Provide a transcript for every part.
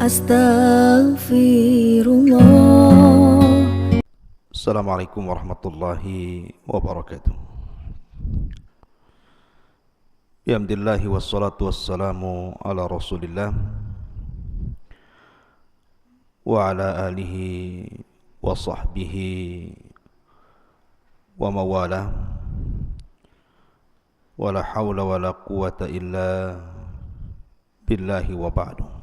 Astaghfirullah. Assalamualaikum warahmatullahi wabarakatuh. Alhamdulillah wassalatu wassalamu ala Rasulillah wa ala alihi wa sahbihi wa mawala. Wala hawla wala quwata illa billahi wa ba'du.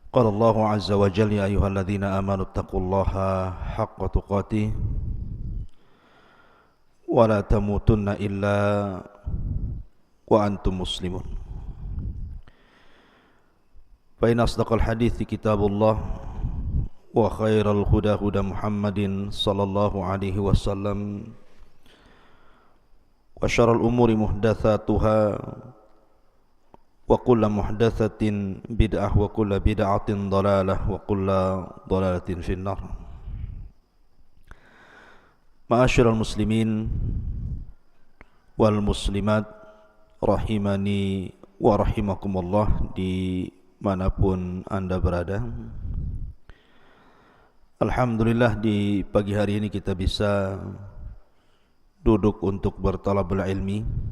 Qala Allahu azza wa jalla, ya ayyuhalladzina amanu taqullaha haqqa tuqatih wa la tamutunna illa wa antum muslimun. Fa inna asdaqal hadithi kitabullah wa khairal huda huda Muhammadin sallallahu alaihi wasallam wa syarrul umuri muhdatsatuha wa kullu muhdatsatin bid'ah wa kullu bid'atin dhalalah wa kullu dhalalatin finnar. Ma'asyiral muslimin wal muslimat rahimani wa rahimakumullah di manapun Anda berada. Alhamdulillah di pagi hari ini kita bisa duduk untuk bertalabul ilmi,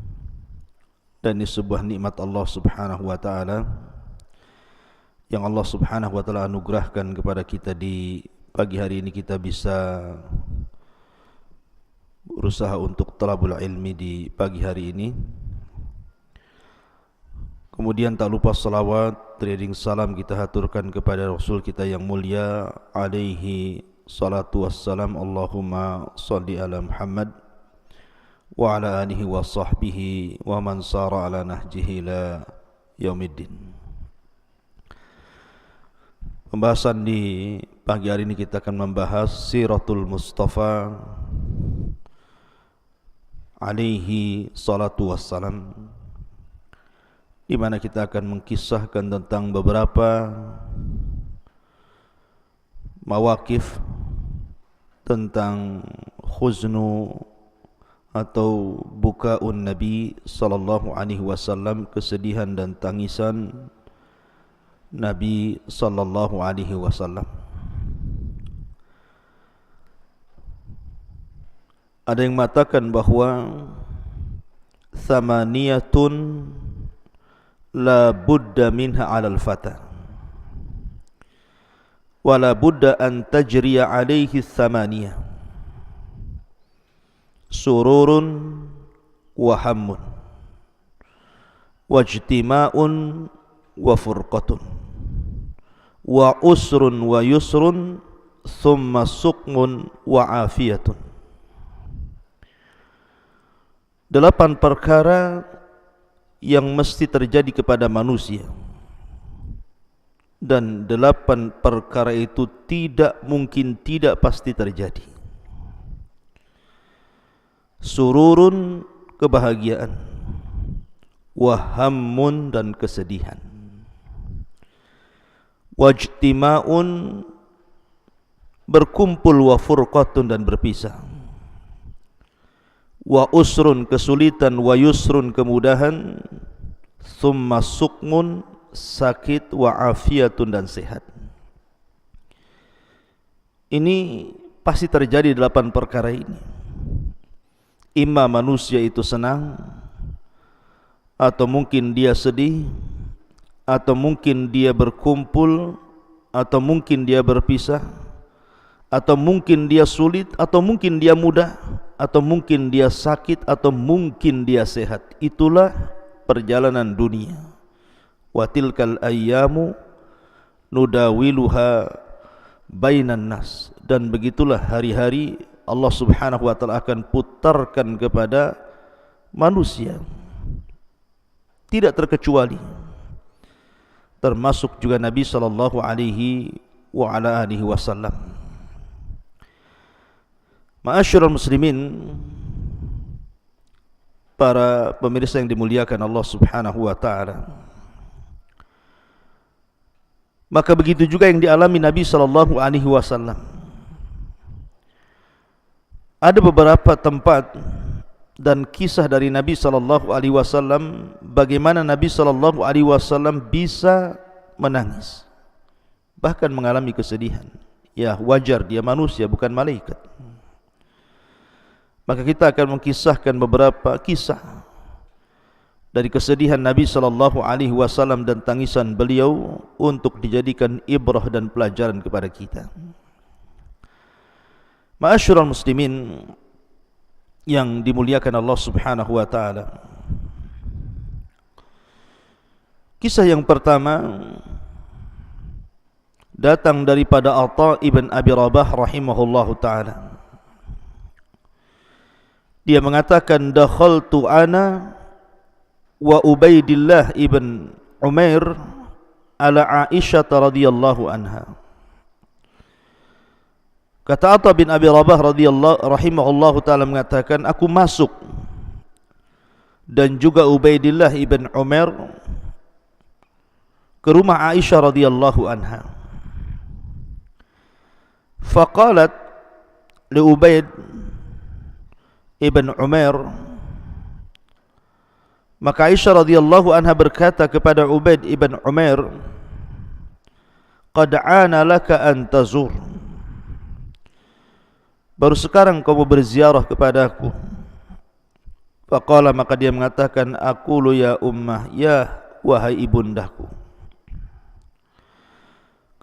dan ini sebuah nikmat Allah subhanahu wa ta'ala yang Allah subhanahu wa ta'ala anugerahkan kepada kita. Di pagi hari ini kita bisa berusaha untuk talabul ilmi di pagi hari ini. Kemudian tak lupa salawat, teriring salam kita haturkan kepada Rasul kita yang mulia alaihi salatu wassalam. Allahumma salli ala Muhammad wa ala alihi wa sahbihi wa man sara ala nahjihi la yaumiddin. Pembahasan di pagi hari ini kita akan membahas Siratul Mustafa alaihi salatu wassalam, di mana kita akan mengkisahkan tentang beberapa mawakif tentang khuznu atau bukaun Nabi sallallahu alaihi wasallam, kesedihan dan tangisan Nabi sallallahu alaihi wasallam. Ada yang mengatakan bahawa thamaniyatun la budda minha 'alal fata wa la budda an tajriya 'alaihi thamaniyah: sururun wa hammun wajtima'un wa furqatun wa usrun wa yusrun thumma suqmun wa afiyatun. 8 perkara yang mesti terjadi kepada manusia, dan 8 perkara itu tidak mungkin tidak pasti terjadi. Sururun, kebahagiaan, wahammun, dan kesedihan, wajtima'un, berkumpul, wa furqatun, dan berpisah, wa usrun, kesulitan, wa yusrun, kemudahan, thumma suqmun, sakit, wa afiyatun, dan sehat. Ini pasti terjadi 8 perkara ini. Imma manusia itu senang, atau mungkin dia sedih, atau mungkin dia berkumpul, atau mungkin dia berpisah, atau mungkin dia sulit, atau mungkin dia mudah, atau mungkin dia sakit, atau mungkin dia sehat. Itulah perjalanan dunia. Wa tilkal ayyamu nudawiluha bainan nas, dan begitulah hari-hari Allah subhanahu wa ta'ala akan putarkan kepada manusia, tidak terkecuali, termasuk juga Nabi sallallahu alaihi wa ala alihi wasallam. Ma'asyiral muslimin, para pemirsa yang dimuliakan Allah subhanahu wa ta'ala, maka begitu juga yang dialami Nabi sallallahu alaihi wasallam. Ada beberapa tempat dan kisah dari Nabi sallallahu alaihi wasallam bagaimana Nabi sallallahu alaihi wasallam bisa menangis, bahkan mengalami kesedihan. Ya, wajar, dia manusia bukan malaikat. Maka kita akan mengisahkan beberapa kisah dari kesedihan Nabi SAW dan tangisan beliau untuk dijadikan ibrah dan pelajaran kepada kita. Ma'asyiral muslimin yang dimuliakan Allah Subhanahu wa taala. Kisah yang pertama datang daripada Atha ibn Abi Rabah rahimahullahu taala. Dia mengatakan, dakhaltu ana wa Ubaidillah ibn Umair ala Aisyah radhiyallahu anha. Kata Atha bin Abi Rabah rahimahullahu taala mengatakan, aku masuk dan juga Ubaidillah ibn Umair ke rumah Aisyah radhiyallahu anha. Faqalat li Ubaid ibn Umair, maka Aisyah radhiyallahu anha berkata kepada Ubaid ibn Umair, qad ana laka an tazur, baru sekarang kamu berziarah kepadaku. Faqala, maka dia mengatakan, aqulu ya ummah, ya wahai ibundaku.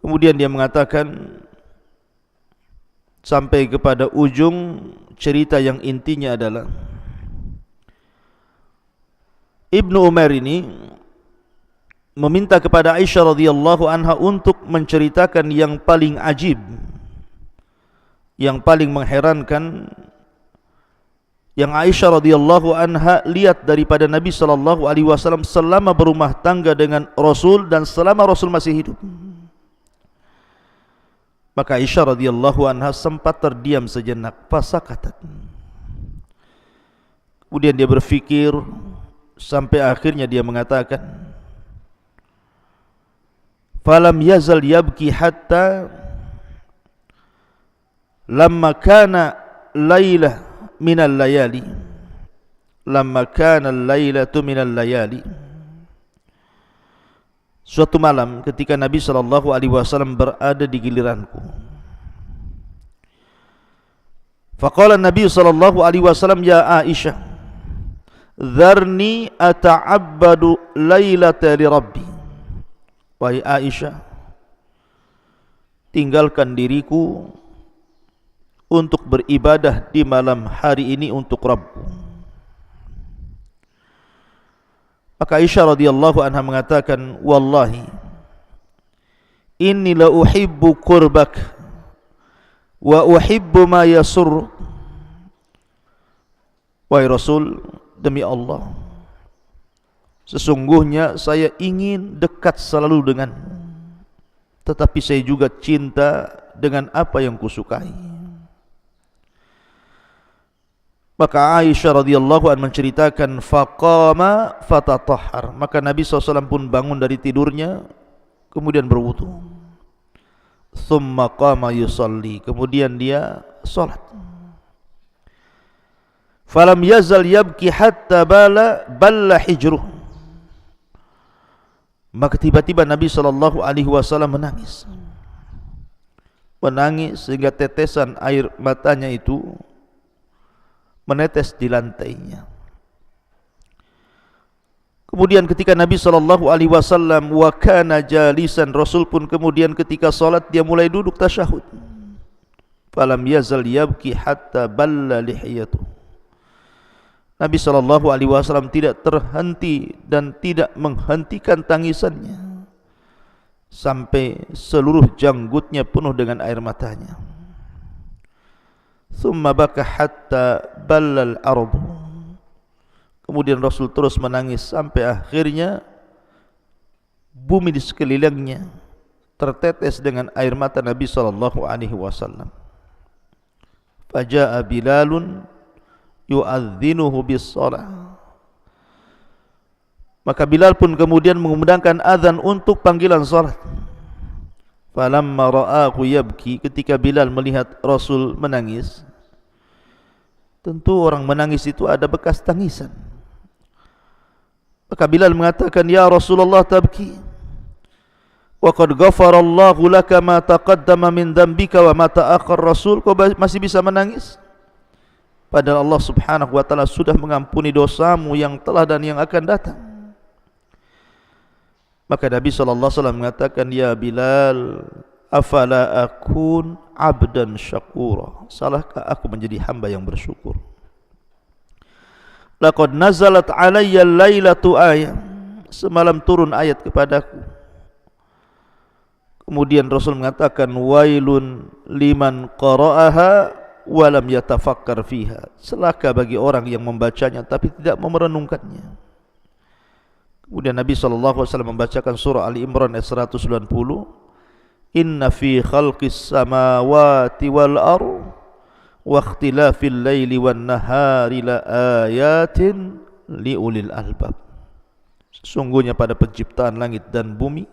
Kemudian dia mengatakan sampai kepada ujung cerita yang intinya adalah Ibnu Umar ini meminta kepada Aisyah radhiyallahu anha untuk menceritakan yang paling ajib, yang paling mengherankan, yang Aisyah radhiyallahu anha lihat daripada Nabi sallallahu alaihi wasallam selama berumah tangga dengan Rasul dan selama Rasul masih hidup. Maka Aisyah radhiyallahu anha sempat terdiam sejenak, fasakatat. Kemudian dia berfikir sampai akhirnya dia mengatakan, falam yazal yabki hatta lamma kana layla minal layali, lamma kana laylatu minal layali. Suatu malam ketika Nabi SAW berada di giliranku, faqala Nabi SAW, ya Aisyah, dharni ata'abbadu laylata li Rabbi. Wahai Aisyah, tinggalkan diriku untuk beribadah di malam hari ini untuk Rabbku. Maka Aisyah radhiyallahu anha mengatakan, wallahi inni la uhibbu qurbak wa uhibbu ma yasurr. Wahai Rasul, demi Allah, sesungguhnya saya ingin dekat selalu denganmu, tetapi saya juga cinta dengan apa yang kusukai. Maka Aisyah radhiyallahu anha menceritakan, faqama fatatahhar, maka Nabi SAW pun bangun dari tidurnya kemudian berwudu. Thumma qama yusalli, kemudian dia salat. Falam yazal yabki hatta balla hijruh, maka tiba-tiba Nabi SAW menangis sehingga tetesan air matanya itu menetes di lantainya. Kemudian ketika Nabi SAW wa kana jalisan, Rasul pun kemudian ketika salat dia mulai duduk tasyahud. Falam yazal yabki hatta balla lihiyatu, Nabi SAW tidak terhenti dan tidak menghentikan tangisannya sampai seluruh janggutnya penuh dengan air matanya. Thumma baka hatta ballal ardu, kemudian Rasul terus menangis sampai akhirnya bumi di sekelilingnya tertetes dengan air mata Nabi SAW. Faja'a Bilalun yu'adzinuhu bis-shalah, maka Bilal pun kemudian mengumandangkan azan untuk panggilan salat. Falamma ra'ahu yabki, ketika Bilal melihat Rasul menangis, tentu orang menangis itu ada bekas tangisan. Maka Bilal mengatakan, ya Rasulullah tabki, wa qad ghafarallahu laka ma taqaddama min dhanbika wa ma ta'akhkhar Rasul, kau masih bisa menangis? Padahal Allah Subhanahu wa taala sudah mengampuni dosamu yang telah dan yang akan datang. Maka Nabi sallallahu alaihi wasallam mengatakan, ya Bilal, afala akun abdan syakura, salahkah aku menjadi hamba yang bersyukur? Laqad nazalat alayya lailatu ayat, semalam turun ayat kepadaku. Kemudian Rasul mengatakan, wailun liman qara'aha walam yatafakkar fiha, celaka bagi orang yang membacanya tapi tidak merenungkannya. Kemudian Nabi SAW membacakan surah Ali Imran ayat 190, inna fi khalqis samawati wal ardh wa ikhtilafil laili wan nahari la ayatin liulil albab, sesungguhnya pada penciptaan langit dan bumi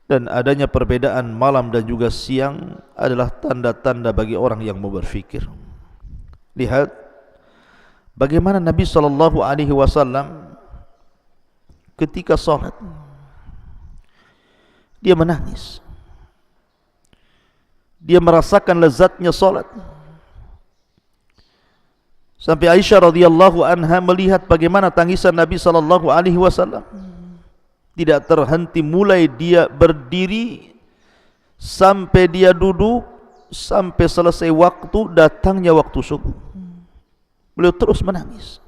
dan adanya perbedaan malam dan juga siang adalah tanda-tanda bagi orang yang mau berfikir. Lihat bagaimana Nabi SAW ketika salat dia menangis, dia merasakan lezatnya salat. Sampai Aisyah radhiyallahu anha melihat bagaimana tangisan Nabi SAW tidak terhenti, mulai dia berdiri sampai dia duduk, sampai selesai waktu, datangnya waktu subuh. Beliau terus menangis.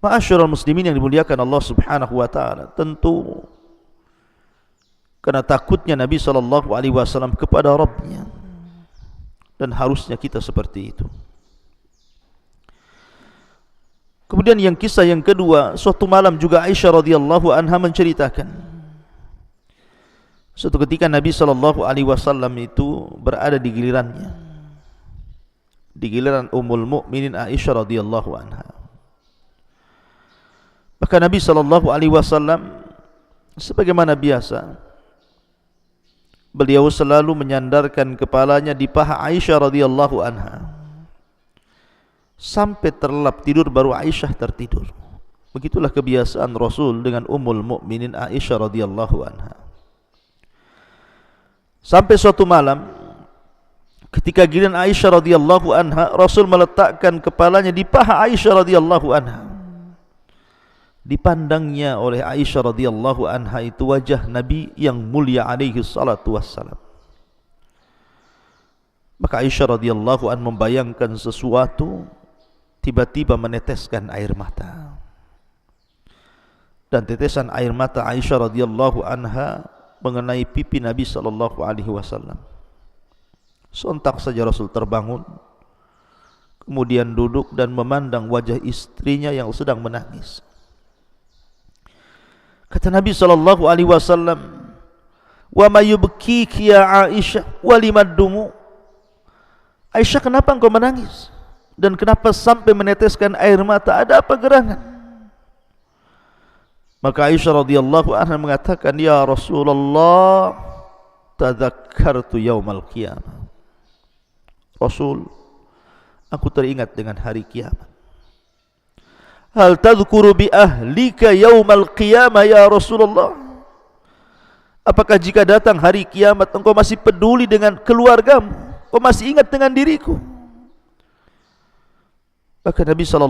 Ma'asyiral muslimin yang dimuliakan Allah Subhanahu wa taala, tentu karena takutnya Nabi SAW kepada Rabbnya, dan harusnya kita seperti itu. Kemudian yang kisah yang kedua, suatu malam juga Aisyah radhiyallahu anha menceritakan, suatu ketika Nabi SAW itu berada di gilirannya, di giliran Ummul Mukminin Aisyah radhiyallahu anha. Maka Nabi SAW sebagaimana biasa, beliau selalu menyandarkan kepalanya di paha Aisyah radhiyallahu anha sampai terlelap tidur, baru Aisyah tertidur. Begitulah kebiasaan Rasul dengan Ummul Mukminin Aisyah radhiyallahu anha. Sampai suatu malam ketika giliran Aisyah radhiyallahu anha, Rasul meletakkan kepalanya di paha Aisyah radhiyallahu anha. Dipandangnya oleh Aisyah radhiyallahu anha itu wajah Nabi yang mulia alaihi salatu wassalam. Maka Aisyah radhiyallahu anha membayangkan sesuatu, tiba-tiba meneteskan air mata. Dan tetesan air mata Aisyah radhiyallahu anha mengenai pipi Nabi sallallahu alaihi wasallam. Sontak saja Rasul terbangun, kemudian duduk dan memandang wajah istrinya yang sedang menangis. Kata Nabi sallallahu alaihi wasallam, "Wa ma yubkiki ya Aisyah wa limaddumu?" Aisyah, kenapa engkau menangis? Dan kenapa sampai meneteskan air mata? Ada apa gerangan? Maka Aisyah radhiyallahu anha mengatakan, ya Rasulullah, tadzakartu yaumal qiyamah. Rasul, aku teringat dengan hari kiamat. Hal tadhkuru bi ahlika yaumal qiyamah ya Rasulullah? Apakah jika datang hari kiamat engkau masih peduli dengan keluargamu? Kau masih ingat dengan diriku? Maka Nabi SAW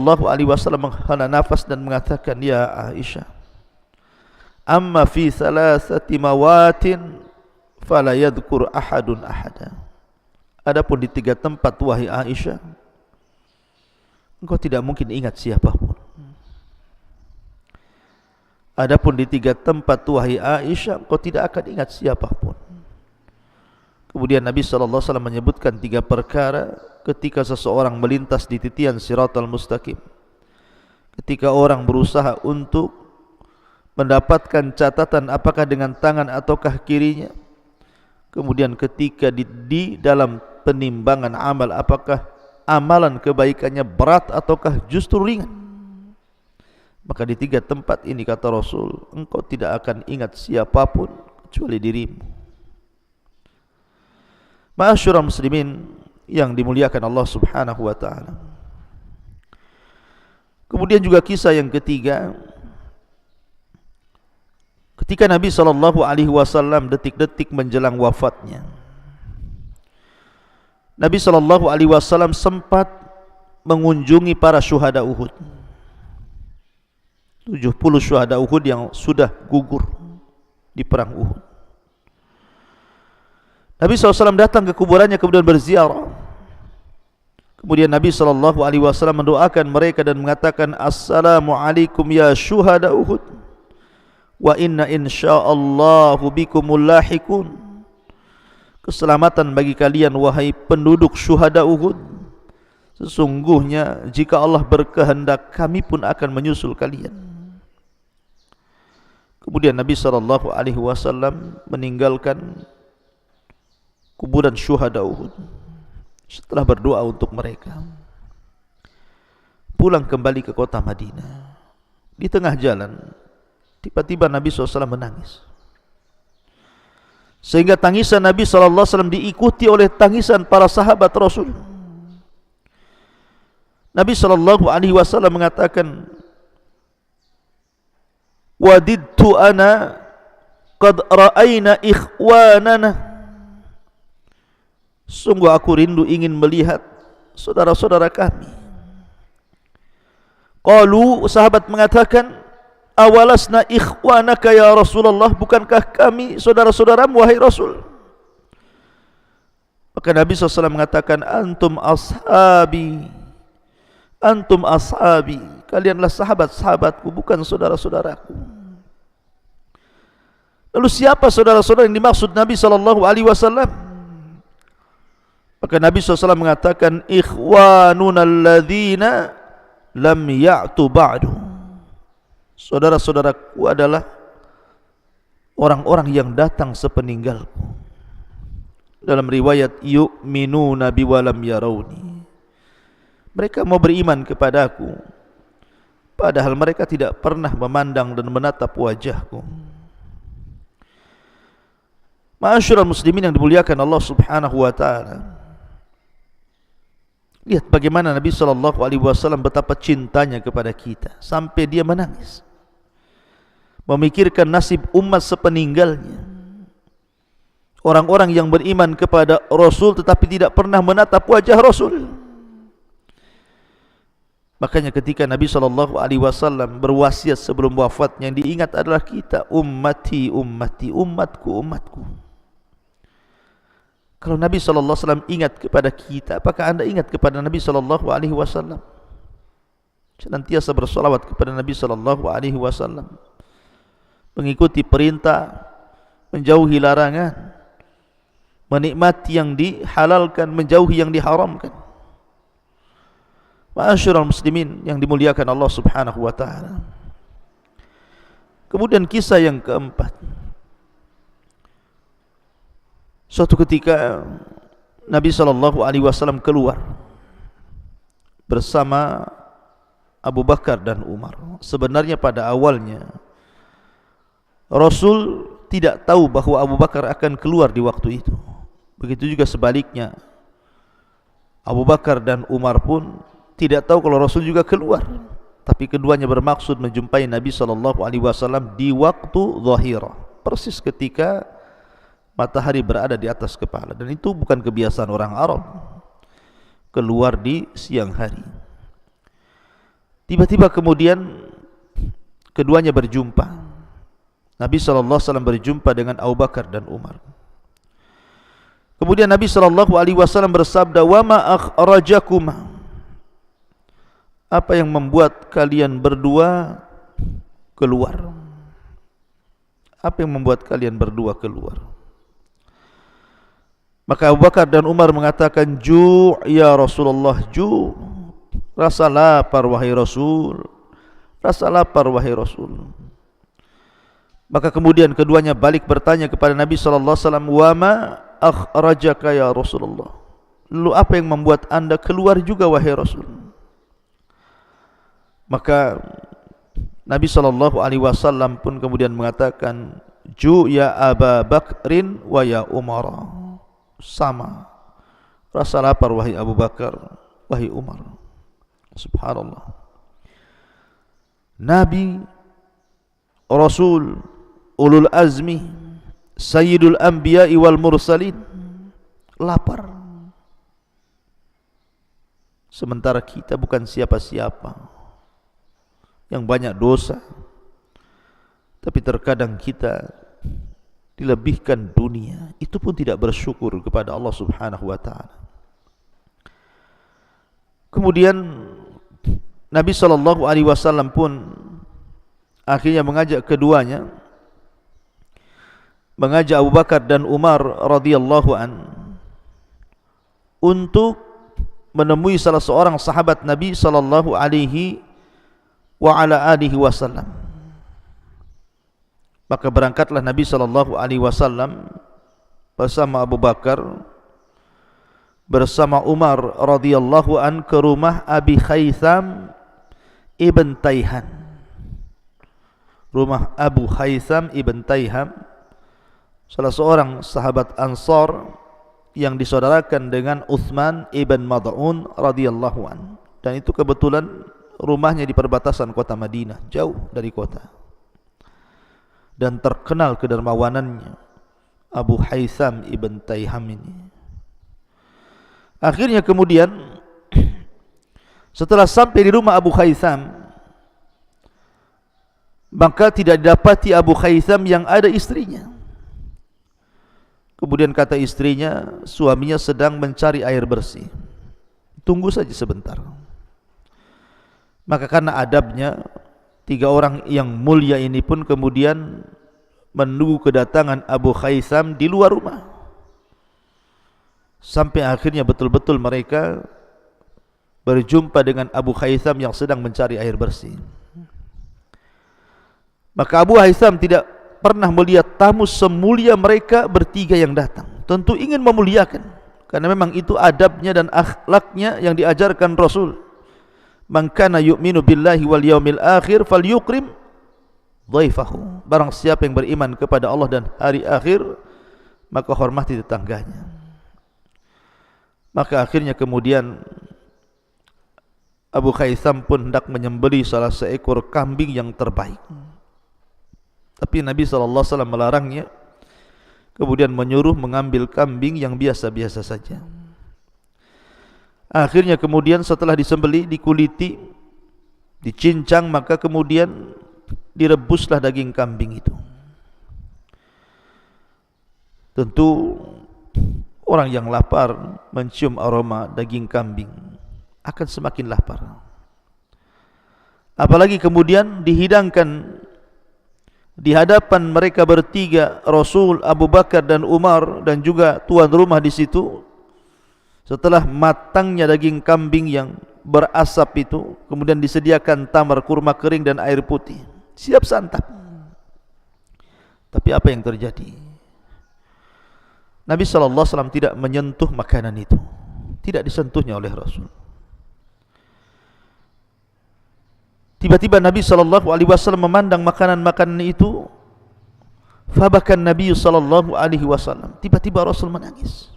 menghela nafas dan mengatakan, ya Aisyah, amma fi thalathati mawatin fala yadhkur ahadun ahada. Adapun di 3 tempat wahai Aisyah, engkau tidak mungkin ingat siapapun. Adapun di 3 tempat wahai Aisyah, engkau tidak akan ingat siapapun. Kemudian Nabi SAW menyebutkan 3 perkara ketika seseorang melintas di titian Siratal Mustaqim. Ketika orang berusaha untuk mendapatkan catatan apakah dengan tangan ataukah kirinya. Kemudian ketika di dalam penimbangan amal, apakah amalan kebaikannya berat ataukah justru ringan. Maka di 3 tempat ini kata Rasul, engkau tidak akan ingat siapapun kecuali dirimu. Ma'asyiral muslimin yang dimuliakan Allah Subhanahu wa taala. Kemudian juga kisah yang ketiga, Ketika Nabi SAW detik-detik menjelang wafatnya, Nabi SAW sempat mengunjungi para syuhada Uhud. 70 syuhada Uhud yang sudah gugur di perang Uhud. Nabi SAW datang ke kuburannya kemudian berziarah. Kemudian Nabi SAW mendoakan mereka dan mengatakan, Assalamualaikum ya syuhada Uhud, wa inna insya'allahu bikumul lahikun. Keselamatan bagi kalian wahai penduduk syuhada Uhud. Sesungguhnya jika Allah berkehendak, kami pun akan menyusul kalian. Kemudian Nabi SAW meninggalkan kuburan syuhada Uhud setelah berdoa untuk mereka. Pulang kembali ke kota Madinah. Di tengah jalan tiba-tiba Nabi SAW menangis, sehingga tangisan Nabi SAW diikuti oleh tangisan para sahabat Rasul. Nabi SAW mengatakan, wadidtu ana qad ra'ayna ikhwanana. Sungguh aku rindu ingin melihat saudara-saudara kami. Qalu, sahabat mengatakan, awalasna ikhwanaka ya Rasulullah, bukankah kami saudara-saudaramu wahai Rasul? Maka Nabi SAW mengatakan, antum ashabi, kalianlah sahabat-sahabatku, bukan saudara-saudaraku. Lalu siapa saudara-saudara yang dimaksud Nabi SAW? Maka Nabi SAW mengatakan, ikhwanuna alladhina lam ya'tu ba'du. Saudara-saudaraku adalah orang-orang yang datang sepeninggalku. Dalam riwayat, yu'minuna bi walam yarawni. Mereka mau beriman kepadaku padahal mereka tidak pernah memandang dan menatap wajahku. Ma'asyiral muslimin yang dimuliakan Allah Subhanahu wa taala. Lihat bagaimana Nabi SAW betapa cintanya kepada kita sampai dia menangis, memikirkan nasib umat sepeninggalnya. Orang-orang yang beriman kepada Rasul tetapi tidak pernah menatap wajah Rasul. Makanya ketika Nabi SAW berwasiat sebelum wafatnya, yang diingat adalah kita, ummati, ummati, umatku, umatku. Kalau Nabi SAW ingat kepada kita, apakah anda ingat kepada Nabi SAW? Senantiasa bersolawat kepada Nabi SAW, mengikuti perintah, menjauhi larangan, menikmati yang dihalalkan, menjauhi yang diharamkan. Ma'asyiral muslimin yang dimuliakan Allah Subhanahu wa taala. Kemudian kisah yang keempat. Suatu ketika Nabi SAW keluar bersama Abu Bakar dan Umar. Sebenarnya pada awalnya Rasul tidak tahu bahwa Abu Bakar akan keluar di waktu itu. Begitu juga sebaliknya, Abu Bakar dan Umar pun tidak tahu kalau Rasul juga keluar. Tapi keduanya bermaksud menjumpai Nabi SAW di waktu zahirah, persis ketika matahari berada di atas kepala. Dan itu bukan kebiasaan orang Arab, keluar di siang hari. Tiba-tiba kemudian keduanya berjumpa. Nabi SAW berjumpa dengan Abu Bakar dan Umar. Kemudian Nabi SAW bersabda, wa ma akhrajakuma, apa yang membuat kalian berdua keluar? Apa yang membuat kalian berdua keluar? Maka Abu Bakar dan Umar mengatakan, ju' ya Rasulullah, ju', rasa lapar wahai Rasul, rasa lapar wahai Rasul. Maka kemudian keduanya balik bertanya kepada Nabi SAW, wa ma akhrajaka ya Rasulullah, lalu apa yang membuat anda keluar juga wahai Rasul? Maka Nabi SAW pun kemudian mengatakan, ju ya Aba Bakrin wa ya Umar, sama, rasa lapar wahai Abu Bakar, wahai Umar. Subhanallah. Nabi, Rasul, ulul azmi, sayyidul anbiya'i wal mursalin, lapar. Sementara kita bukan siapa-siapa, yang banyak dosa, tapi terkadang kita dilebihkan dunia, itu pun tidak bersyukur kepada Allah Subhanahu wa taala. Kemudian Nabi sallallahu alaihi wasallam pun akhirnya mengajak keduanya, mengajak Abu Bakar dan Umar radhiyallahu an untuk menemui salah seorang sahabat Nabi sallallahu alaihi wa ala alihi wasallam. Maka berangkatlah Nabi sallallahu alaihi wasallam bersama Abu Bakar, bersama Umar radhiyallahu an ke rumah Abi Khaytham ibn Tayhan. Rumah Abu Khaytham ibn Tayhan, salah seorang sahabat Ansar yang disaudarakan dengan Uthman ibn Mad'un radhiyallahu an. Dan itu kebetulan rumahnya di perbatasan kota Madinah, jauh dari kota. Dan terkenal kedermawanannya Abu Khaytham ibn Tayhan ini. Akhirnya kemudian setelah sampai di rumah Abu Khaytham, maka tidak didapati Abu Khaytham yang ada istrinya. Kemudian kata istrinya, suaminya sedang mencari air bersih, tunggu saja sebentar. Maka karena adabnya, tiga orang yang mulia ini pun kemudian menunggu kedatangan Abu Khaytham di luar rumah, sampai akhirnya betul-betul mereka berjumpa dengan Abu Khaytham yang sedang mencari air bersih. Maka Abu Khaytham tidak pernah melihat tamu semulia mereka bertiga yang datang. Tentu ingin memuliakan, karena memang itu adabnya dan akhlaknya yang diajarkan Rasul. Man kana yu'minu billahi wal yaumil akhir falyukrim dhaifahu. Barang siapa yang beriman kepada Allah dan hari akhir, maka hormati tetangganya. Maka akhirnya kemudian Abu Khaytham pun hendak menyembelih salah seekor kambing yang terbaik. Tapi Nabi SAW melarangnya, kemudian menyuruh mengambil kambing yang biasa-biasa saja. Akhirnya kemudian setelah disembelih, dikuliti, dicincang, maka kemudian direbuslah daging kambing itu. Tentu orang yang lapar mencium aroma daging kambing akan semakin lapar. Apalagi kemudian dihidangkan di hadapan mereka bertiga, Rasul, Abu Bakar dan Umar, dan juga tuan rumah di situ. Setelah matangnya daging kambing yang berasap itu, kemudian disediakan tamar, kurma kering dan air putih, siap santap. Tapi apa yang terjadi? Nabi SAW tidak menyentuh makanan itu, tidak disentuhnya oleh Rasul. Tiba-tiba Nabi SAW memandang makanan-makanan itu, fabakan Nabi SAW. Tiba-tiba Rasul menangis,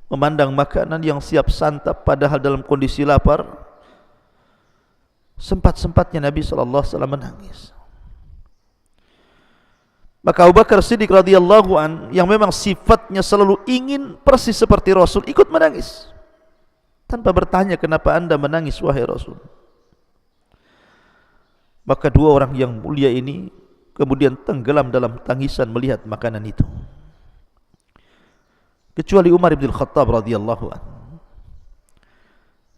memandang makanan yang siap santap padahal dalam kondisi lapar. Sempat-sempatnya Nabi SAW menangis. Maka Abu Bakar Siddiq radhiyallahu an, yang memang sifatnya selalu ingin persis seperti Rasul, ikut menangis tanpa bertanya, kenapa anda menangis wahai Rasul? Maka dua orang yang mulia ini kemudian tenggelam dalam tangisan melihat makanan itu, kecuali Umar bin Khattab radhiyallahu an.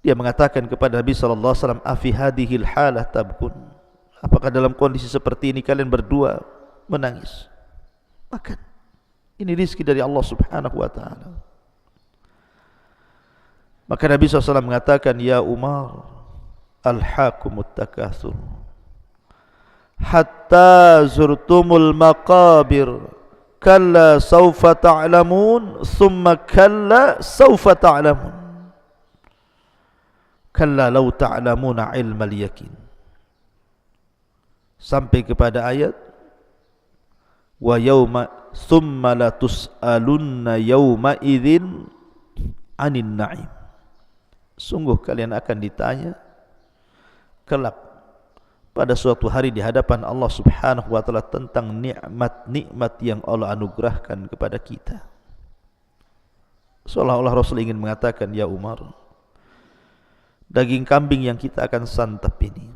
Dia mengatakan kepada Nabi SAW, afi hadhil halah tabkun, apakah dalam kondisi seperti ini kalian berdua menangis? Makan, ini rizki dari Allah Subhanahu wa ta'ala. Maka Nabi SAW mengatakan, ya Umar, alhaakumut takatsur hatta zurtumul maqabir, kalla sawfa ta'lamun, thumma kalla sawfa ta'lamun, kalla law ta'lamuna ilmal yakin, sampai kepada ayat wa yauma thumma la tus'alunna yauma idzin 'anil na'im. Sungguh kalian akan ditanya kelak pada suatu hari di hadapan Allah Subhanahu wa taala tentang nikmat-nikmat yang Allah anugerahkan kepada kita. Seolah-olah Rasul ingin mengatakan, ya Umar, daging kambing yang kita akan santap ini,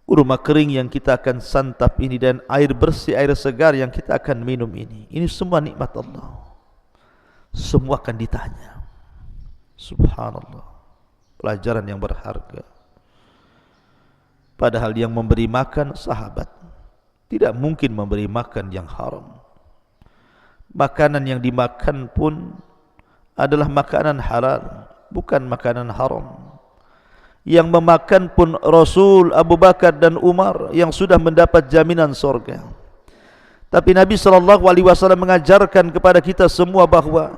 kurma kering yang kita akan santap ini, dan air bersih, air segar yang kita akan minum ini semua nikmat Allah. Semua akan ditanya. Subhanallah, pelajaran yang berharga. Padahal yang memberi makan sahabat tidak mungkin memberi makan yang haram. Makanan yang dimakan pun adalah makanan halal, bukan makanan haram. Yang memakan pun Rasul, Abu Bakar dan Umar yang sudah mendapat jaminan surga. Tapi Nabi SAW mengajarkan kepada kita semua bahawa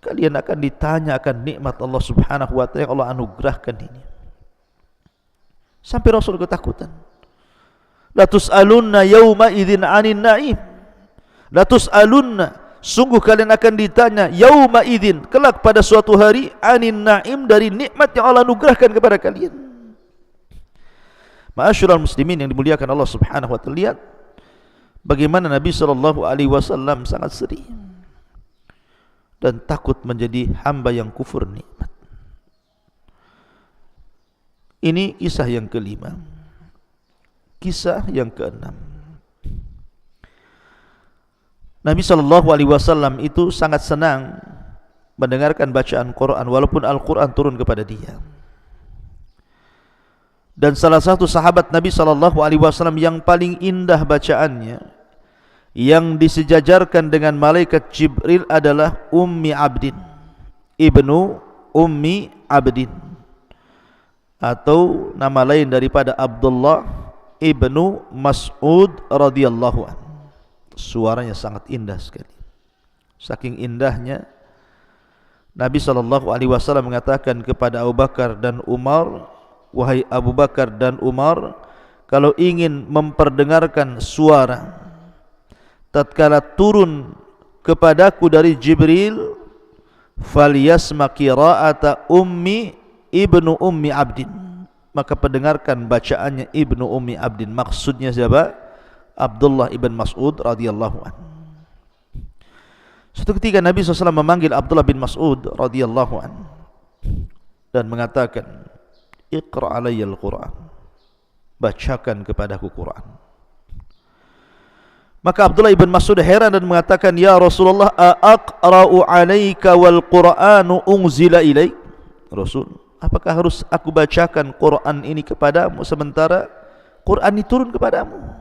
kalian akan ditanya akan nikmat Allah Subhanahu wa taala yang Allah anugerahkan ini. Sampai Rasul ketakutan. La tus'alunna yawma idzin 'anin na'im. La tus'alunna, sungguh kalian akan ditanya yawma idzin, kelak pada suatu hari, 'anin na'im, dari nikmat yang Allah anugerahkan kepada kalian. Ma'asyiral muslimin yang dimuliakan Allah Subhanahu wa taala, lihat bagaimana Nabi SAW sangat sedih dan takut menjadi hamba yang kufur nikmat. Ini kisah yang kelima. Kisah yang keenam, Nabi SAW itu sangat senang mendengarkan bacaan Quran, walaupun Al-Quran turun kepada dia. Dan salah satu sahabat Nabi SAW yang paling indah bacaannya, yang disejajarkan dengan malaikat Jibril, adalah Ummi Abdin, ibnu Ummi Abdin, atau nama lain daripada Abdullah ibnu Mas'ud radhiyallahu anhu. Suaranya sangat indah sekali. Saking indahnya, Nabi SAW mengatakan kepada Abu Bakar dan Umar, wahai Abu Bakar dan Umar, kalau ingin memperdengarkan suara tatkala turun kepadaku dari Jibril, falyasma qira'ata ummi ibnu Ummi Abdin, maka pendengarkan bacaannya ibnu Ummi Abdin. Maksudnya siapa? Abdullah ibn Mas'ud radhiyallahu anhu. Suatu ketika Nabi SAW memanggil Abdullah bin Mas'ud radhiyallahu anhu dan mengatakan, Iqra' alayya al-Quran, bacakan kepadaku Quran. Maka Abdullah ibn Mas'ud heran dan mengatakan, ya Rasulullah, aqra'u alayka wal Qur'anu unzila ilaik? Rasul, apakah harus aku bacakan Quran ini kepadamu sementara Quran ini turun kepadamu?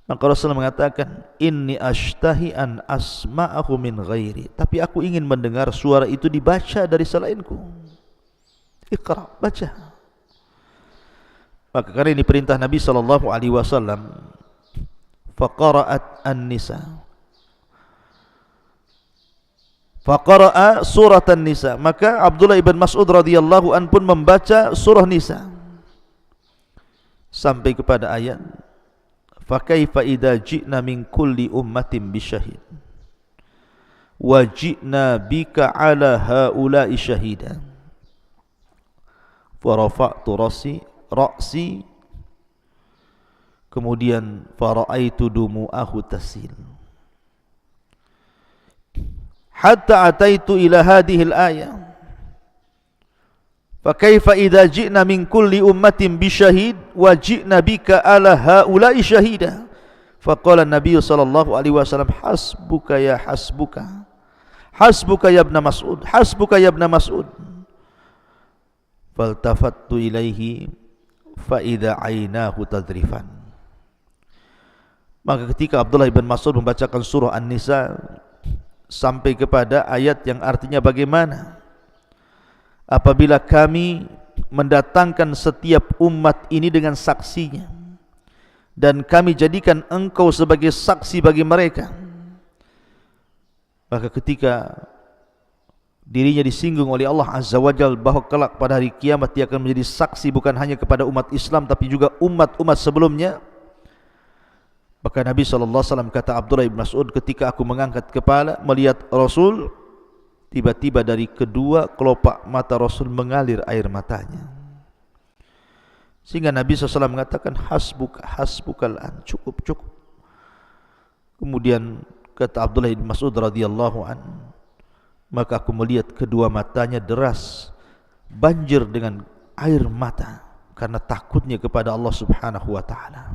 Maka Rasulullah mengatakan, inni ashtahi an asma'ahu min ghairi, tapi aku ingin mendengar suara itu dibaca dari selainku. Iqra', baca. Maka karena ini perintah Nabi SAW, faqara'at an-nisa, faqara'a surat an-nisa, maka Abdullah ibn Mas'ud radhiyallahu an pun membaca surah Nisa sampai kepada ayat, fa kaifa idza ji'na min kulli ummatin bisyahid wa ji'na bika ala haula'i syahida, fa rafa'tu ra'si, kemudian fara'aitu dumu'ahu tasil, hatta ataitu ila hadhihi al-ayah, fa kaifa idza ji'na min kulli ummatin bisyahid wa ji'na bika ala haula'i syahida, fa qala an-nabiy sallallahu alaihi wasallam, hasbuka ya hasbuka, hasbuka ya ibn Mas'ud, hasbuka ya ibn Mas'ud. Faltafattu ilaihi fa idza ainahu tadrifan. Maka ketika Abdullah ibn Mas'ud membacakan surah An-Nisa sampai kepada ayat yang artinya bagaimana apabila kami mendatangkan setiap umat ini dengan saksinya dan kami jadikan engkau sebagai saksi bagi mereka, maka ketika dirinya disinggung oleh Allah Azza wa Jalla bahwa kelak pada hari kiamat dia akan menjadi saksi bukan hanya kepada umat Islam tapi juga umat-umat sebelumnya, maka Nabi SAW kata Abdullah bin Mas'ud, ketika aku mengangkat kepala melihat Rasul, tiba-tiba dari kedua kelopak mata Rasul mengalir air matanya. Sehingga Nabi SAW mengatakan hasbuka, hasbukal an, cukup, cukup. Kemudian kata Abdullah bin Mas'ud radhiyallahu an, maka aku melihat kedua matanya deras, banjir dengan air mata karena takutnya kepada Allah Subhanahu wa taala.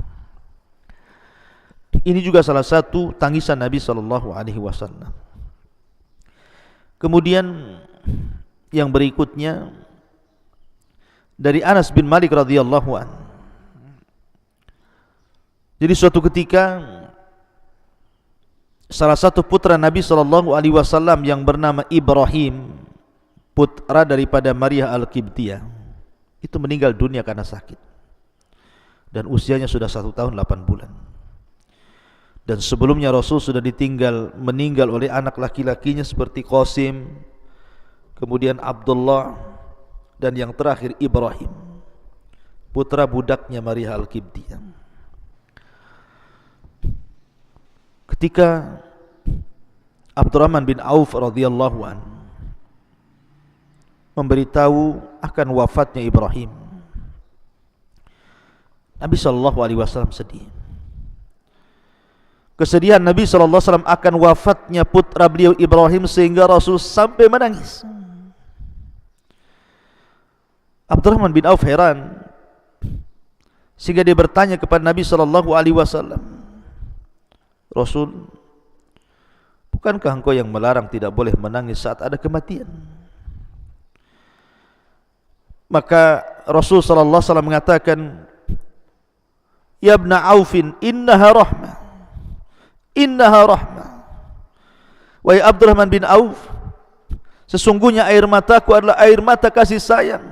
Ini juga salah satu tangisan Nabi SAW. Kemudian yang berikutnya dari Anas bin Malik radhiyallahu an. Jadi suatu ketika salah satu putra Nabi SAW yang bernama Ibrahim, putra daripada Maria Al-Qibtiyah, itu meninggal dunia karena sakit. Dan usianya sudah 1 tahun 8 bulan. Dan sebelumnya Rasul sudah meninggal oleh anak laki-lakinya seperti Qasim, kemudian Abdullah, dan yang terakhir Ibrahim, putra budaknya Maria Al-Qibtiyah. Ketika Abdurrahman bin Auf radhiyallahu an memberitahu akan wafatnya Ibrahim, Nabi SAW sedih. Kesedihan Nabi SAW akan wafatnya putra beliau Ibrahim sehingga Rasul sampai menangis. Abdurrahman bin Auf heran sehingga dia bertanya kepada Nabi SAW, Rasul, bukankah engkau yang melarang tidak boleh menangis saat ada kematian? Maka Rasul SAW mengatakan, Ya ibna Aufin, innaha rahmah, innaha rahmah. Wahai Abdurrahman bin Auf, sesungguhnya air mataku adalah air mata kasih sayang,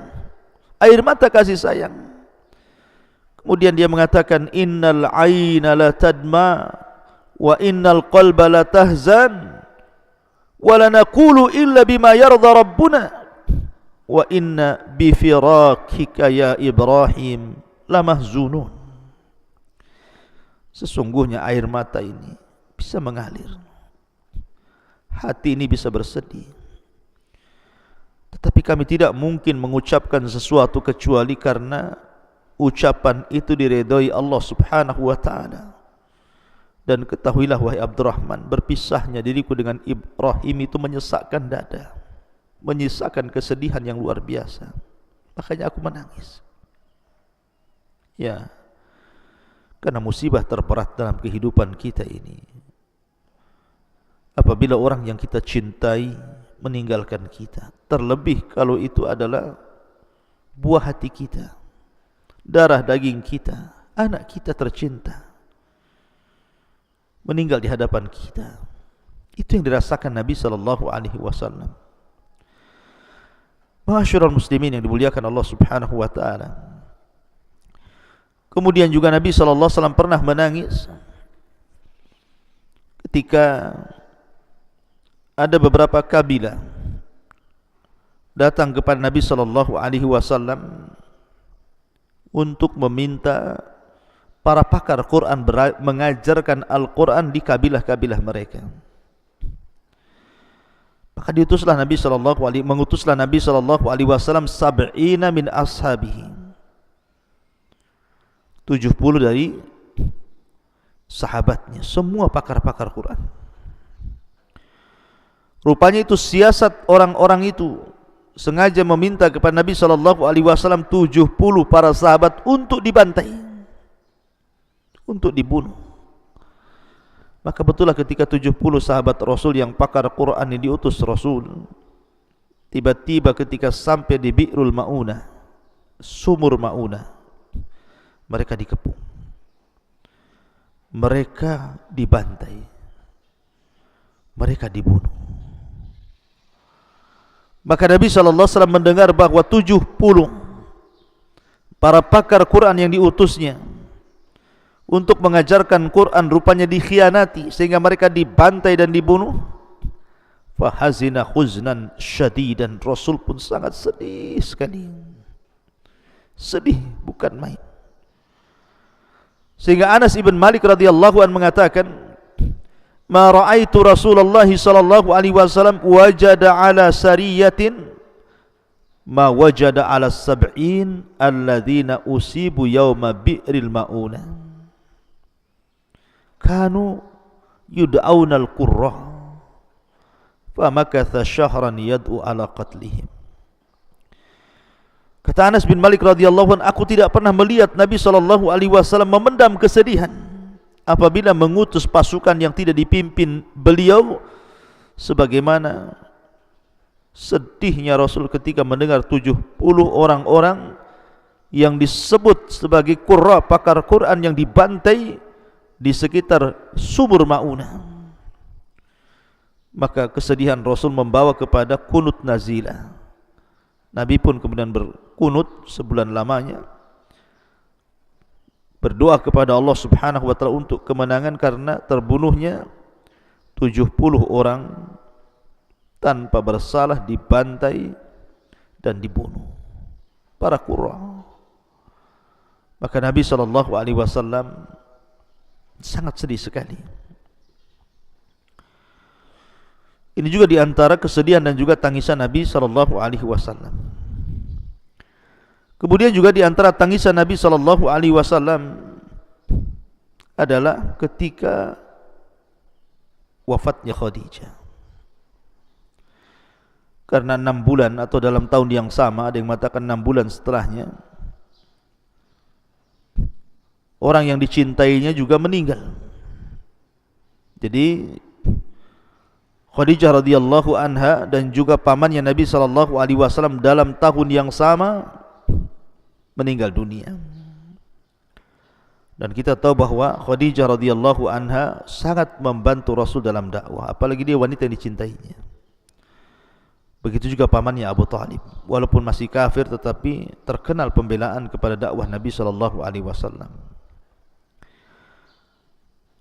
air mata kasih sayang. Kemudian dia mengatakan, innal aina la tadma wa innal qalba la tahzan wa la naqulu illa bima yarda rabbuna wa inna bi firakika ya Ibrahim la mahzunun. Sesungguhnya air mata ini bisa mengalir, hati ini bisa bersedih, tetapi kami tidak mungkin mengucapkan sesuatu kecuali karena ucapan itu diredai Allah Subhanahu wa ta'ala. Dan ketahuilah wahai Abdurrahman, berpisahnya diriku dengan Ibrahim itu menyesakkan dada, menyisakan kesedihan yang luar biasa. Makanya aku menangis. Ya, karena musibah terberat dalam kehidupan kita ini, apabila orang yang kita cintai meninggalkan kita, terlebih kalau itu adalah buah hati kita, darah daging kita, anak kita tercinta, meninggal di hadapan kita. Itu yang dirasakan Nabi SAW. Ma'asyiral muslimin yang dimuliakan Allah Subhanahu wa ta'ala. Kemudian juga Nabi SAW pernah menangis ketika ada beberapa kabilah datang kepada Nabi SAW untuk meminta para pakar Quran mengajarkan Al-Quran di kabilah-kabilah mereka. Maka mengutuslah Nabi SAW sab'ina min ashabihi, 70 dari sahabatnya, semua pakar-pakar Quran. Rupanya itu siasat orang-orang itu sengaja meminta kepada Nabi SAW 70 para sahabat untuk dibantai, untuk dibunuh. Maka betullah ketika 70 sahabat Rasul yang pakar Quran ini diutus Rasul, tiba-tiba ketika sampai di Bi'rul Ma'unah, sumur Ma'unah, mereka dikepung, mereka dibantai, mereka dibunuh. Maka Nabi SAW mendengar bahawa 70 para pakar Quran yang diutusnya untuk mengajarkan Quran rupanya dikhianati sehingga mereka dibantai dan dibunuh. Fahazina khuznan syadidan, Rasul pun sangat sedih sekali, sedih bukan main. Sehingga Anas ibn Malik radhiyallahu an mengatakan, ma ra'aitu Rasulullah sallallahu alaihi wasallam wajada ala sariyatin ma wajada ala sab'in alladzina usibu yawma bi'ril ma'una kanu yud'auna al-qurra famakatha syahran yad'u ala qatlihim. Kata Anas bin Malik radhiyallahu anhu, aku tidak pernah melihat Nabi SAW memendam kesedihan apabila mengutus pasukan yang tidak dipimpin beliau, sebagaimana sedihnya Rasul ketika mendengar 70 orang-orang yang disebut sebagai qurra, pakar Quran, yang dibantai di sekitar sumur Ma'unah. Maka kesedihan Rasul membawa kepada kunut nazilah. Nabi pun kemudian berkunut sebulan lamanya, berdoa kepada Allah Subhanahu wa taala untuk kemenangan karena terbunuhnya 70 orang tanpa bersalah, dibantai dan dibunuh para qurra. Maka Nabi SAW sangat sedih sekali. Ini juga diantara kesedihan dan juga tangisan Nabi SAW. Kemudian juga diantara tangisan Nabi SAW adalah ketika wafatnya Khadijah. Karena 6 bulan atau dalam tahun yang sama, ada yang mengatakan 6 bulan setelahnya, orang yang dicintainya juga meninggal. Jadi Khadijah radhiyallahu anha dan juga pamannya Nabi SAW dalam tahun yang sama meninggal dunia. Dan kita tahu bahwa Khadijah radhiyallahu anha sangat membantu Rasul dalam dakwah, apalagi dia wanita yang dicintainya. Begitu juga pamannya Abu Talib, walaupun masih kafir tetapi terkenal pembelaan kepada dakwah Nabi SAW.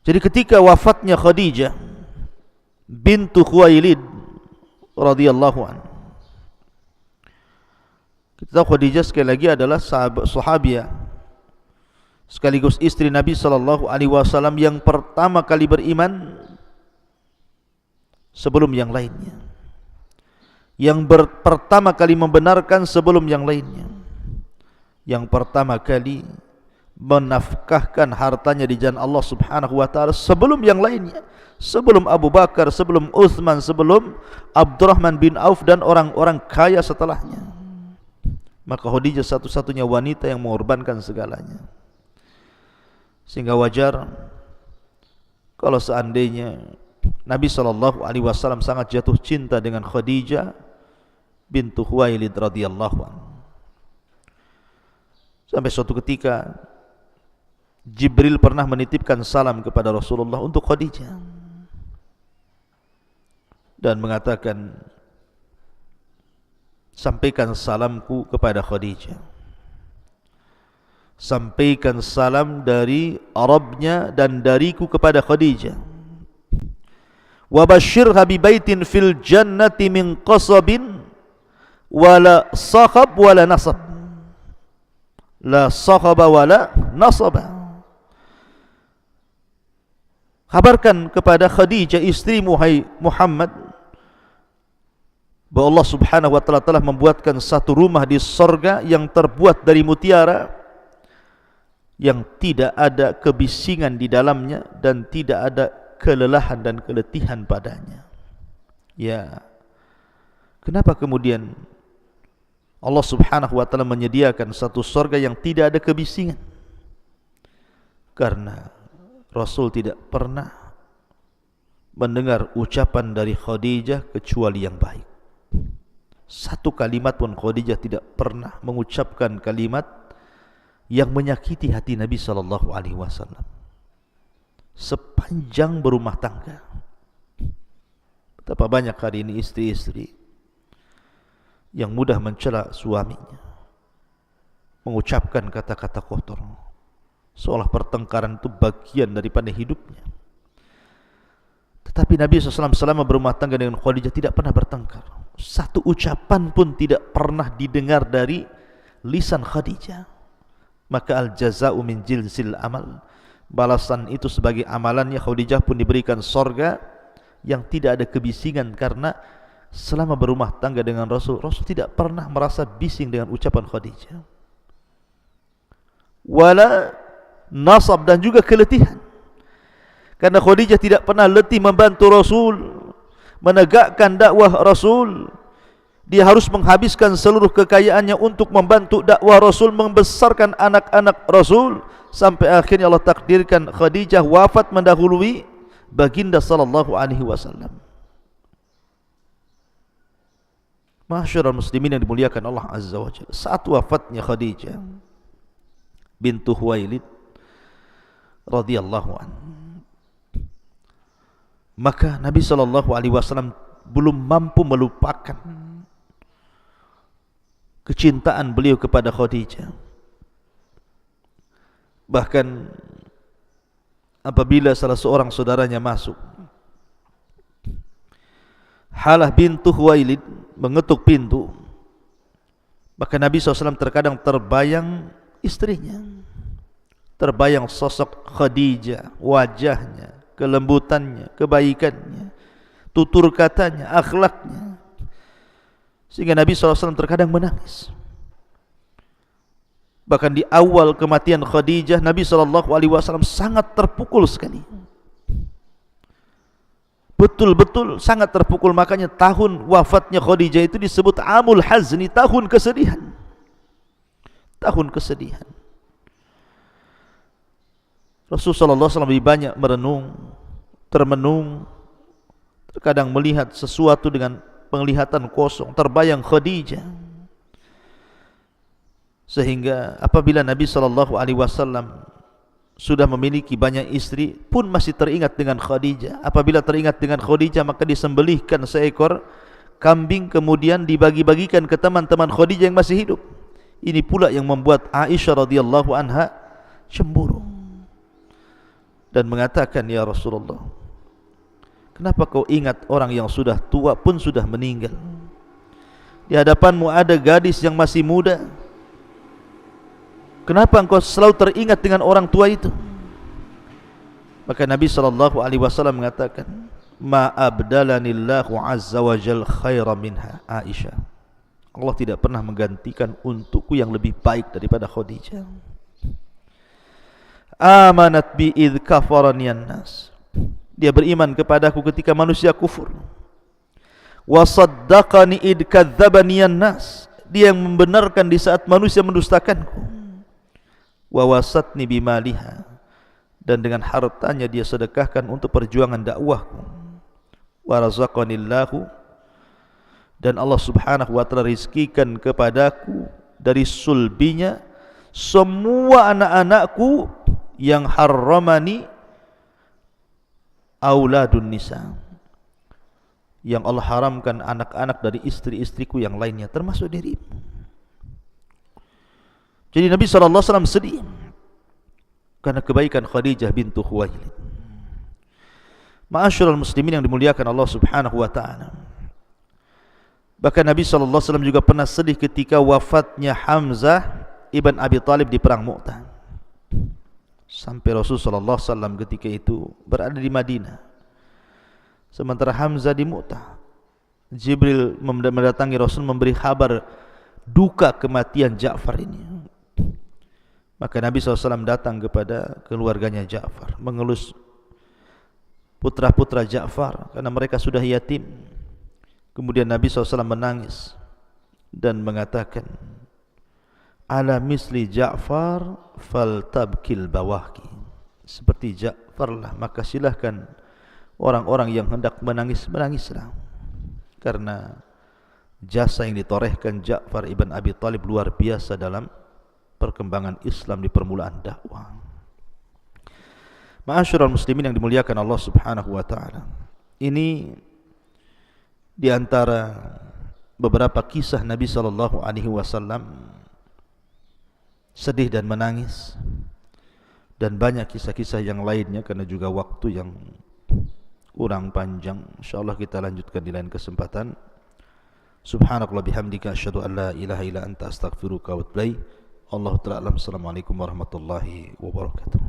Jadi ketika wafatnya Khadijah bintu Khuwailid radhiyallahu anha, kita tahu Khadijah sekali lagi adalah sahabiah sekaligus istri Nabi SAW yang pertama kali beriman sebelum yang lainnya, yang pertama kali membenarkan sebelum yang lainnya, yang pertama kali menafkahkan hartanya di jalan Allah Subhanahu wa taala sebelum yang lainnya, sebelum Abu Bakar, sebelum Uthman, sebelum Abdurrahman bin Auf dan orang-orang kaya setelahnya. Maka Khadijah satu-satunya wanita yang mengorbankan segalanya. Sehingga wajar kalau seandainya Nabi SAW sangat jatuh cinta dengan Khadijah bintu Khuwailid radhiyallahu anha. Sampai suatu ketika Jibril pernah menitipkan salam kepada Rasulullah untuk Khadijah dan mengatakan, sampaikan salamku kepada Khadijah, sampaikan salam dari Arabnya dan dariku kepada Khadijah, wa basyirha bi baitin fil jannati min qasabin wala sakhab wala nasab, la sakhaba wala nasaba. Kabarkan kepada Khadijah istrimu hai Muhammad bahwa Allah Subhanahu wa taala telah membuatkan satu rumah di sorga yang terbuat dari mutiara, yang tidak ada kebisingan di dalamnya dan tidak ada kelelahan dan keletihan padanya. Ya, kenapa kemudian Allah Subhanahu wa taala menyediakan satu sorga yang tidak ada kebisingan? Karena Rasul tidak pernah mendengar ucapan dari Khadijah kecuali yang baik. Satu kalimat pun Khadijah tidak pernah mengucapkan kalimat yang menyakiti hati Nabi SAW sepanjang berumah tangga. Betapa banyak hari ini istri-istri yang mudah mencela suaminya, mengucapkan kata-kata kotor, seolah pertengkaran itu bagian daripada hidupnya. Tetapi Nabi SAW selama berumah tangga dengan Khadijah tidak pernah bertengkar. Satu ucapan pun tidak pernah didengar dari lisan Khadijah. Maka al-jaza'u min jinsil amal, balasan itu sebagai amalannya. Khadijah pun diberikan sorga yang tidak ada kebisingan, karena selama berumah tangga dengan Rasul, Rasul tidak pernah merasa bising dengan ucapan Khadijah. Wala nasab, dan juga keletihan. Karena Khadijah tidak pernah letih membantu Rasul, menegakkan dakwah Rasul. Dia harus menghabiskan seluruh kekayaannya untuk membantu dakwah Rasul, membesarkan anak-anak Rasul, sampai akhirnya Allah takdirkan Khadijah wafat mendahului baginda sallallahu alaihi wasallam. Masyarul muslimin yang dimuliakan Allah azza wa jalla, saat wafatnya Khadijah bintu Khuwailid radhiyallahu anha, maka Nabi sallallahu alaihi wasallam belum mampu melupakan kecintaan beliau kepada Khadijah. Bahkan apabila salah seorang saudaranya masuk, Halah bintu Khuwailid mengetuk pintu, maka Nabi SAW terkadang terbayang istrinya, terbayang sosok Khadijah, wajahnya, kelembutannya, kebaikannya, tutur katanya, akhlaknya, sehingga Nabi SAW terkadang menangis. Bahkan di awal kematian Khadijah, Nabi SAW sangat terpukul sekali, betul-betul sangat terpukul. Makanya tahun wafatnya Khadijah itu disebut Amul Hazni, tahun kesedihan. Tahun kesedihan. Rasulullah SAW lebih banyak merenung, termenung, terkadang melihat sesuatu dengan penglihatan kosong, terbayang Khadijah. Sehingga apabila Nabi SAW sudah memiliki banyak istri pun masih teringat dengan Khadijah. Apabila teringat dengan Khadijah, maka disembelihkan seekor kambing, kemudian dibagi-bagikan ke teman-teman Khadijah yang masih hidup. Ini pula yang membuat Aisyah radhiyallahu anha cemburu dan mengatakan, "Ya Rasulullah, kenapa kau ingat orang yang sudah tua pun sudah meninggal? Di hadapanmu ada gadis yang masih muda. Kenapa engkau selalu teringat dengan orang tua itu?" Maka Nabi SAW mengatakan, "Ma abdalanillahu azza wa jal khaira minha Aisyah." Allah tidak pernah menggantikan untukku yang lebih baik daripada Khadijah. Amanat bi idh kafaraniyan nas. Dia beriman kepadaku ketika manusia kufur. Wa saddaqani id kadzdzabaniyan nas. Dia yang membenarkan di saat manusia mendustakanku. Wa wasatni bimaliha. Dan dengan hartanya dia sedekahkan untuk perjuangan dakwahku. Wa razaqanillahu. Dan Allah Subhanahu wa taala rizkikan kepadaku dari sulbinya semua anak-anakku yang harramani auladun nisa, yang Allah haramkan anak-anak dari istri-istriku yang lainnya, termasuk dirimu. Jadi Nabi SAW sedih karena kebaikan Khadijah bintu Khuwailid. Ma'asyiral muslimin yang dimuliakan Allah Subhanahu wa taala. Bahkan Nabi SAW juga pernah sedih ketika wafatnya Hamzah ibn Abi Talib di perang Mu'tah. Sampai Rasulullah SAW ketika itu berada di Madinah, sementara Hamzah di Mu'tah. Jibril mendatangi Rasul memberi kabar duka kematian Ja'far ini. Maka Nabi SAW datang kepada keluarganya Ja'far, mengelus putra-putra Ja'far karena mereka sudah yatim. Kemudian Nabi SAW menangis dan mengatakan, "Ala misli Ja'far faltabkil bawaki." Seperti Ja'far lah, maka silahkan orang-orang yang hendak menangis, menangislah. Karena jasa yang ditorehkan Ja'far ibn Abi Talib luar biasa dalam perkembangan Islam di permulaan dakwah. Ma'asyiral muslimin yang dimuliakan Allah Subhanahu wa taala. Ini di antara beberapa kisah Nabi SAW sedih dan menangis, dan banyak kisah-kisah yang lainnya karena juga waktu yang kurang panjang. InsyaAllah kita lanjutkan di lain kesempatan. Subhanakallah bihamdika asyhadu an la ilaha illa anta astaghfiruka wa atubu ilaik. Allahu ta'ala alam. Assalamualaikum warahmatullahi wabarakatuh.